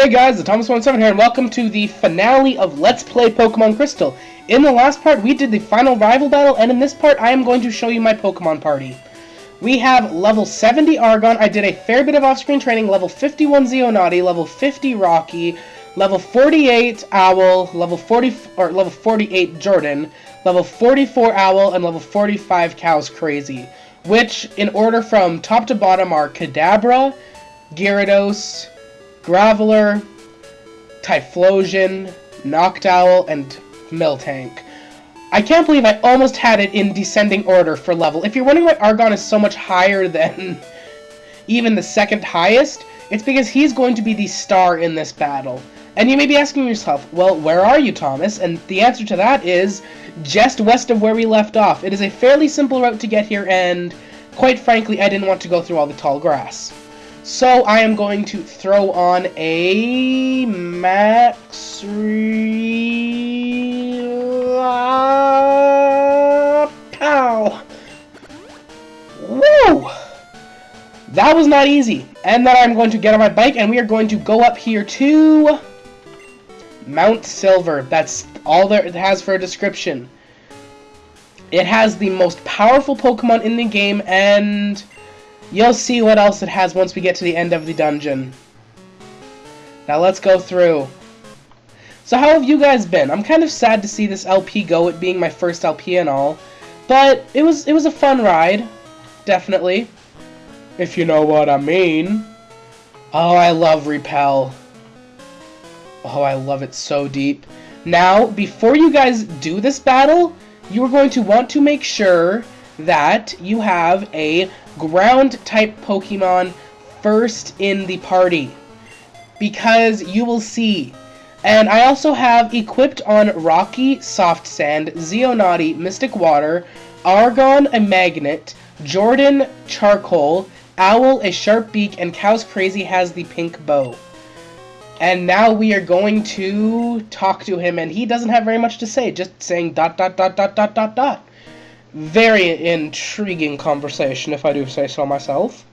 Hey guys, the Thomas17 here, and welcome to the finale of Let's Play Pokemon Crystal. In the last part, we did the final rival battle, and in this part, I am going to show you my Pokemon party. We have level 70 Argon. I did a fair bit of off-screen training. Level 51 Xeonati, level 50 Rocky, level 48 Owl, level 48 Jordan, level 44 Owl, and level 45 Cow's Crazy. Which, in order from top to bottom, are Kadabra, Gyarados, Graveler, Typhlosion, Noctowl, and Miltank. I can't believe I almost had it in descending order for level. If you're wondering why Argon is so much higher than even the second highest, it's because he's going to be the star in this battle. And you may be asking yourself, well, where are you, Thomas? And the answer to that is just west of where we left off. It is a fairly simple route to get here, and quite frankly, I didn't want to go through all the tall grass. So I am going to throw on a Max Pow! Woo! That was not easy. And then I'm going to get on my bike and we are going to go up here to Mount Silver. That's all that it has for a description. It has the most powerful Pokemon in the game, and you'll see what else it has once we get to the end of the dungeon. Now let's go through. So how have you guys been? I'm kind of sad to see this LP go, it being my first LP and all. But it was a fun ride. Definitely. If you know what I mean. Oh, I love Repel. Oh, I love it so deep. Now, before you guys do this battle, you are going to want to make sure that you have a ground-type Pokemon first in the party, because you will see. And I also have equipped on Rocky, Soft Sand, Xeonati, Mystic Water, Argon, a Magnet, Jordan, Charcoal, Owl, a Sharp Beak, and Cow's Crazy has the pink bow. And now we are going to talk to him, and he doesn't have very much to say, just saying ... Very intriguing conversation, if I do say so myself.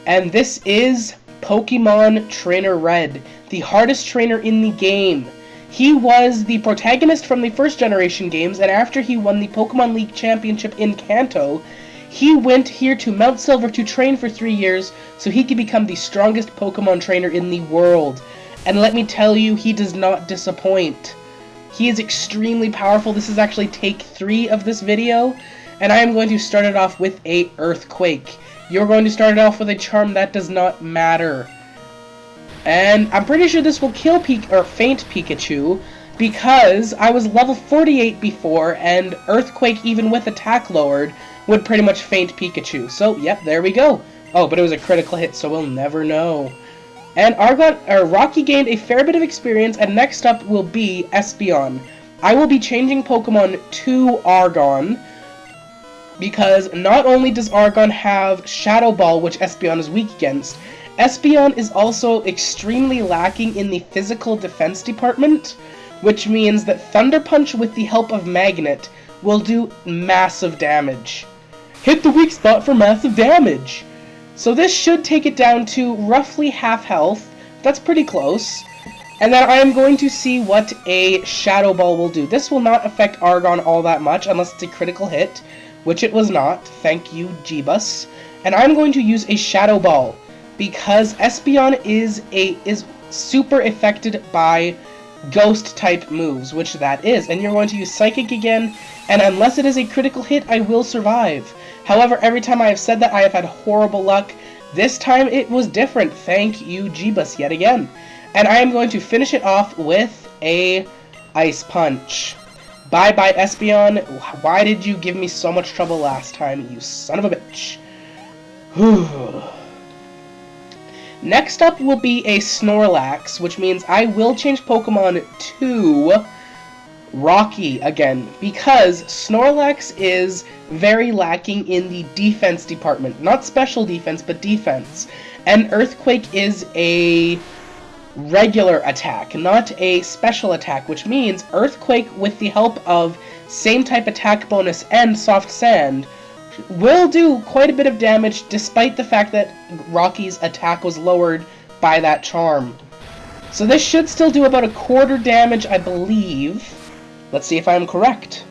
And this is Pokemon Trainer Red, the hardest trainer in the game. He was the protagonist from the first generation games, and after he won the Pokemon League Championship in Kanto, he went here to Mount Silver to train for 3 years so he could become the strongest Pokemon trainer in the world. And let me tell you, he does not disappoint. He is extremely powerful. This is actually take 3 of this video, and I am going to start it off with a Earthquake. You're going to start it off with a charm that does not matter. And I'm pretty sure this will kill Faint Pikachu, because I was level 48 before, and Earthquake, even with attack lowered, would pretty much faint Pikachu. So, yep, there we go. Oh, but it was a critical hit, so we'll never know. And Rocky gained a fair bit of experience, and next up will be Espeon. I will be changing Pokemon to Argon, because not only does Argon have Shadow Ball, which Espeon is weak against, Espeon is also extremely lacking in the physical defense department, which means that Thunder Punch with the help of Magnet will do massive damage. Hit the weak spot for massive damage! So this should take it down to roughly half health. That's pretty close. And then I am going to see what a Shadow Ball will do. This will not affect Argon all that much unless it's a critical hit, which it was not. Thank you, Jeebus. And I'm going to use a Shadow Ball because Espeon is super affected by Ghost-type moves, which that is. And you're going to use Psychic again, and unless it is a critical hit, I will survive. However, every time I have said that, I have had horrible luck. This time it was different. Thank you, Jeebus, yet again. And I am going to finish it off with a Ice Punch. Bye-bye, Espeon. Why did you give me so much trouble last time, you son of a bitch? Next up will be a Snorlax, which means I will change Pokemon to Rocky again, because Snorlax is very lacking in the defense department. Not special defense, but defense. And Earthquake is a regular attack, not a special attack, which means Earthquake, with the help of same type attack bonus and Soft Sand, will do quite a bit of damage, despite the fact that Rocky's attack was lowered by that charm. So this should still do about a quarter damage, I believe. Let's see if I'm correct.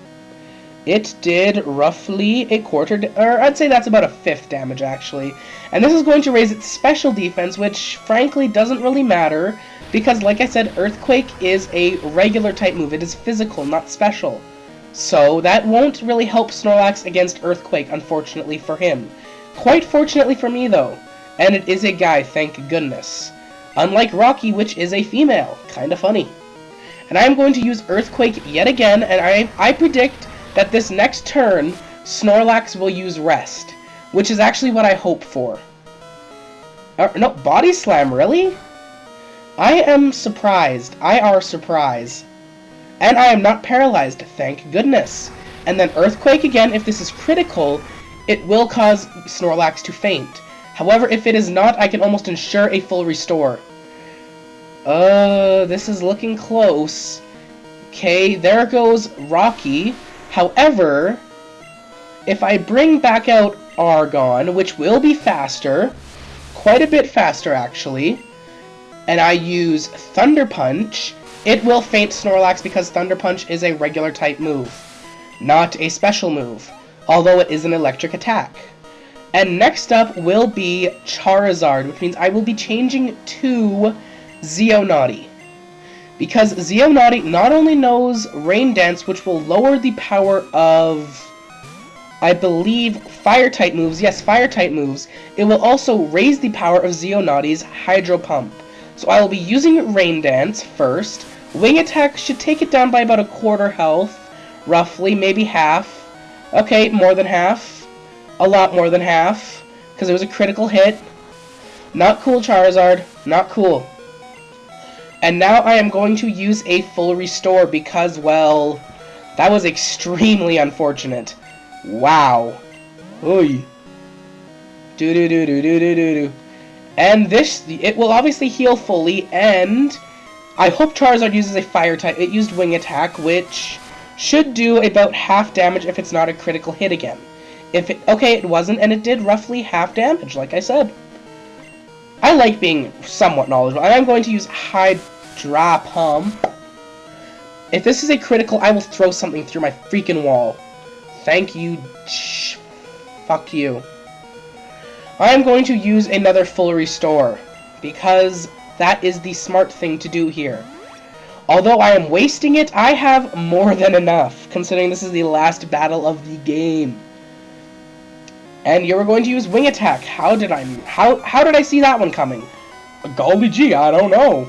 It did roughly a quarter, or I'd say that's about a fifth damage, actually. And this is going to raise its special defense, which, frankly, doesn't really matter, because, like I said, Earthquake is a regular type move. It is physical, not special. So that won't really help Snorlax against Earthquake, unfortunately for him. Quite fortunately for me, though. And it is a guy, thank goodness. Unlike Rocky, which is a female. Kinda funny. And I am going to use Earthquake yet again, and I predict that this next turn, Snorlax will use Rest, which is actually what I hope for. No, Body Slam, really? I am surprised. I are surprised. And I am not paralyzed, thank goodness. And then Earthquake again, if this is critical, it will cause Snorlax to faint. However, if it is not, I can almost ensure a full restore. This is looking close. Okay, there goes Rocky. However, if I bring back out Argon, which will be faster, quite a bit faster actually, and I use Thunder Punch, it will faint Snorlax because Thunder Punch is a regular type move, not a special move, although it is an electric attack. And next up will be Charizard, which means I will be changing to Xeonaughty. Because Xeonaughty not only knows Rain Dance, which will lower the power of, I believe, Fire-type moves. Yes, Fire-type moves. It will also raise the power of Xeonaughtys Hydro Pump. So I will be using Rain Dance first. Wing Attack should take it down by about a quarter health. Roughly, maybe half. Okay, more than half. A lot more than half. Because it was a critical hit. Not cool, Charizard. Not cool. And now I am going to use a full restore because, well, that was extremely unfortunate. Wow. Oy. Do-do-do-do-do-do-do-do. And this, it will obviously heal fully, and I hope Charizard uses a fire type. It used Wing Attack, which should do about half damage if it's not a critical hit again. If it, okay, it wasn't, and it did roughly half damage, like I said. I like being somewhat knowledgeable, and I'm going to use Hydro Pump. If this is a critical, I will throw something through my freaking wall. Thank you. Fuck you. I am going to use another full restore, because that is the smart thing to do here. Although I am wasting it, I have more than enough, considering this is the last battle of the game. And you were going to use Wing Attack. How did I see that one coming? Golly gee, I don't know.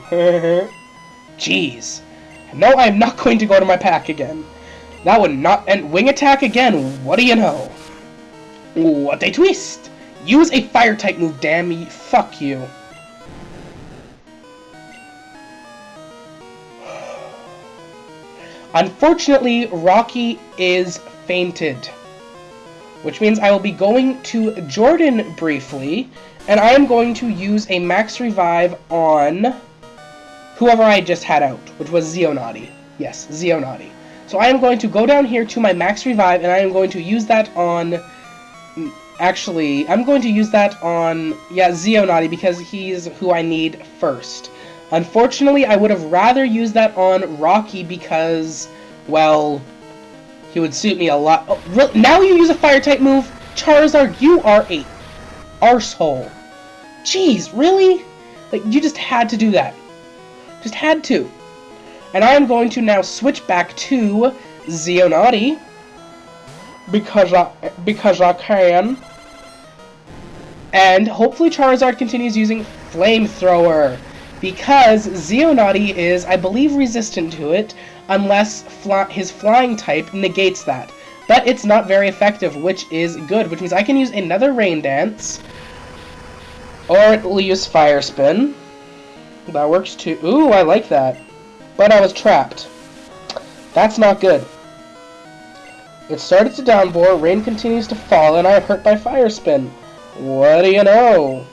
Jeez. No, I'm not going to go to my pack again. That would not... And Wing Attack again, what do you know? What a twist! Use a Fire-type move, damn me. Fuck you. Unfortunately, Rocky is fainted. Which means I will be going to Jordan briefly, and I am going to use a Max Revive on whoever I just had out, which was Xeonaughty. Yes, Xeonaughty. So I am going to go down here to my Max Revive, and I am going to use that on... Actually, I'm going to use that on, yeah, Xeonaughty, because he's who I need first. Unfortunately, I would have rather used that on Rocky because, well... he would suit me a lot. Oh, really? Now you use a Fire-type move? Charizard, you are a arsehole. Jeez, really? Like, you just had to do that. Just had to. And I am going to now switch back to Xeonaughty. Because I can. And hopefully Charizard continues using Flamethrower. Because Xeonaughty is, I believe, resistant to it, unless his flying type negates that. But it's not very effective, which is good, which means I can use another Rain Dance, or it will use Fire Spin. That works too. Ooh, I like that. But I was trapped. That's not good. It started to downpour, rain continues to fall, and I am hurt by Fire Spin. What do you know?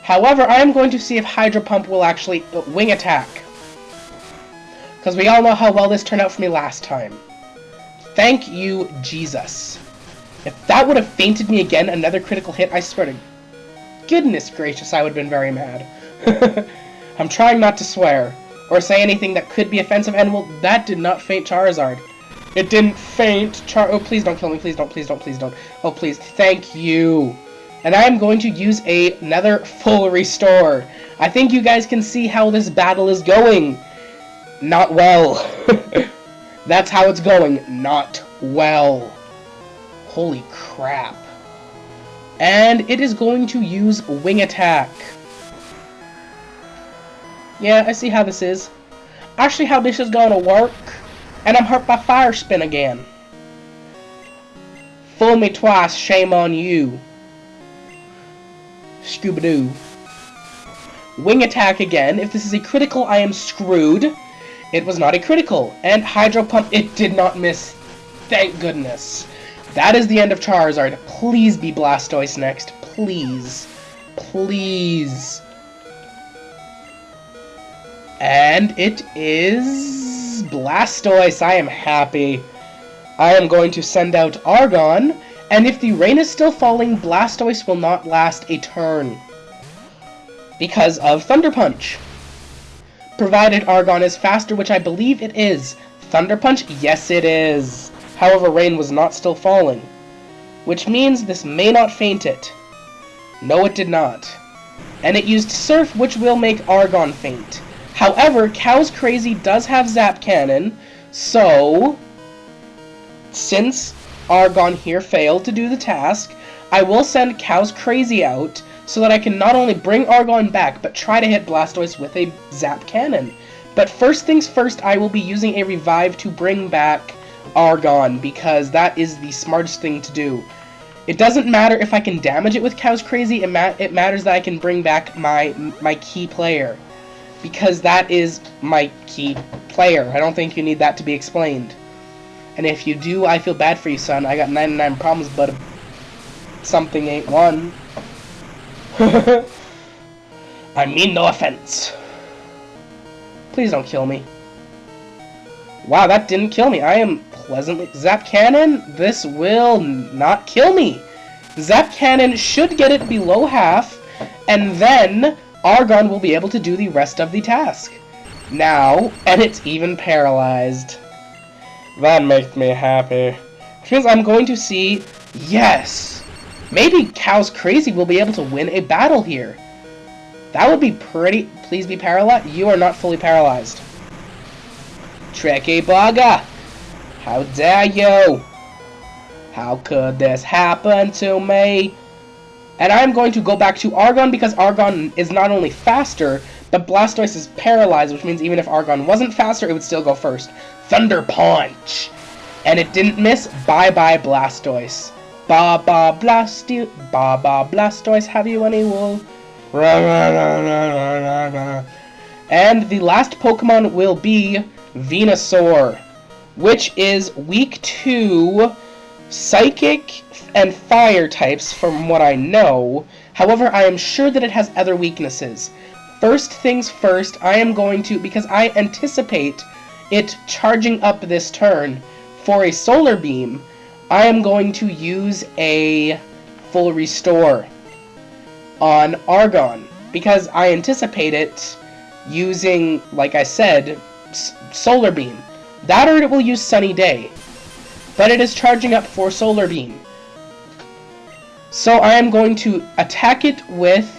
However, I am going to see if Hydro Pump will actually Wing Attack. Because we all know how well this turned out for me last time. Thank you, Jesus. If that would have fainted me again, another critical hit, I swear to goodness gracious, I would have been very mad. I'm trying not to swear, or say anything that could be offensive, and well, that did not faint Charizard. It didn't faint oh, please don't kill me, please don't, please don't, please don't. Oh, please, thank you. And I'm going to use another full restore. I think you guys can see how this battle is going. Not well. That's how it's going. Not well. Holy crap. And it is going to use Wing Attack. Yeah, I see how this is. Actually, how this is gonna work. And I'm hurt by Fire Spin again. Fool me twice, shame on you. Scooby-Doo. Wing Attack again. If this is a critical, I am screwed. It was not a critical. And Hydro Pump, it did not miss. Thank goodness. That is the end of Charizard. Please be Blastoise next. Please. Please. And it is Blastoise. I am happy. I am going to send out Argon. And if the rain is still falling, Blastoise will not last a turn. Because of Thunder Punch. Provided Argon is faster, which I believe it is. Thunder Punch? Yes, it is. However, rain was not still falling. Which means this may not faint it. No, it did not. And it used Surf, which will make Argon faint. However, Cow's Crazy does have Zap Cannon, so since Argon here failed to do the task, I will send Cow's Crazy out so that I can not only bring Argon back, but try to hit Blastoise with a Zap Cannon. But first things first, I will be using a Revive to bring back Argon, because that is the smartest thing to do. It doesn't matter if I can damage it with Cow's Crazy, it matters that I can bring back my key player. Because that is my key player. I don't think you need that to be explained. And if you do, I feel bad for you, son. I got 99 problems, but something ain't one. I mean no offense. Please don't kill me. Wow, that didn't kill me. I am pleasantly... Zap Cannon? This will not kill me. Zap Cannon should get it below half, and then Argon will be able to do the rest of the task. Now, and it's even paralyzed. That makes me happy. Which means I'm going to see... Yes! Maybe Cow's Crazy will be able to win a battle here. That would be pretty... Please be paralyzed. You are not fully paralyzed. Tricky bugger! How dare you! How could this happen to me? And I'm going to go back to Argon because Argon is not only faster, but Blastoise is paralyzed, which means even if Argon wasn't faster, it would still go first. Thunder Punch! And it didn't miss. Bye-bye, Blastoise. Ba-ba Blastoise, have you any wool? And the last Pokemon will be Venusaur, which is weak to Psychic and Fire types from what I know. However, I am sure that it has other weaknesses. First things first, I am going to, because I anticipate it charging up this turn for a Solar Beam, I am going to use a full restore on Argon, because I anticipate it using, like I said, Solar Beam. That or it will use Sunny Day. But it is charging up for Solar Beam. So I am going to attack it with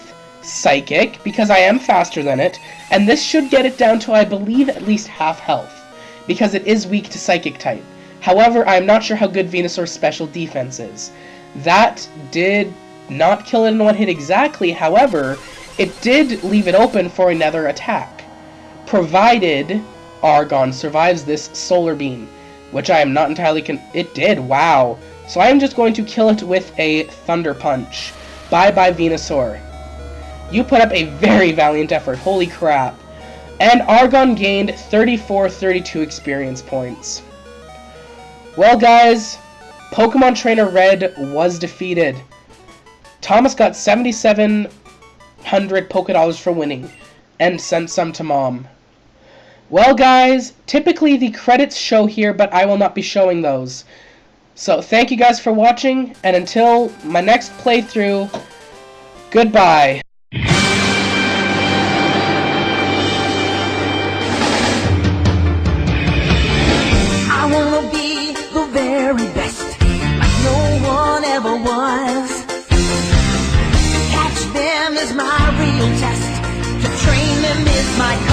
Psychic, because I am faster than it, and this should get it down to, I believe, at least half health, because it is weak to Psychic type. However, I am not sure how good Venusaur's special defense is. That did not kill it in one hit exactly, however, it did leave it open for another attack, provided Argon survives this Solar Beam, which I am not entirely it did, wow. So I am just going to kill it with a Thunder Punch. Bye-bye, Venusaur. You put up a very valiant effort, holy crap. And Argon gained 3432 experience points. Well, guys, Pokemon Trainer Red was defeated. Thomas got 7,700 Pokédollars for winning, and sent some to Mom. Well, guys, typically the credits show here, but I will not be showing those. So, thank you guys for watching, and until my next playthrough, goodbye. was. Catch them is my real test. To train them is my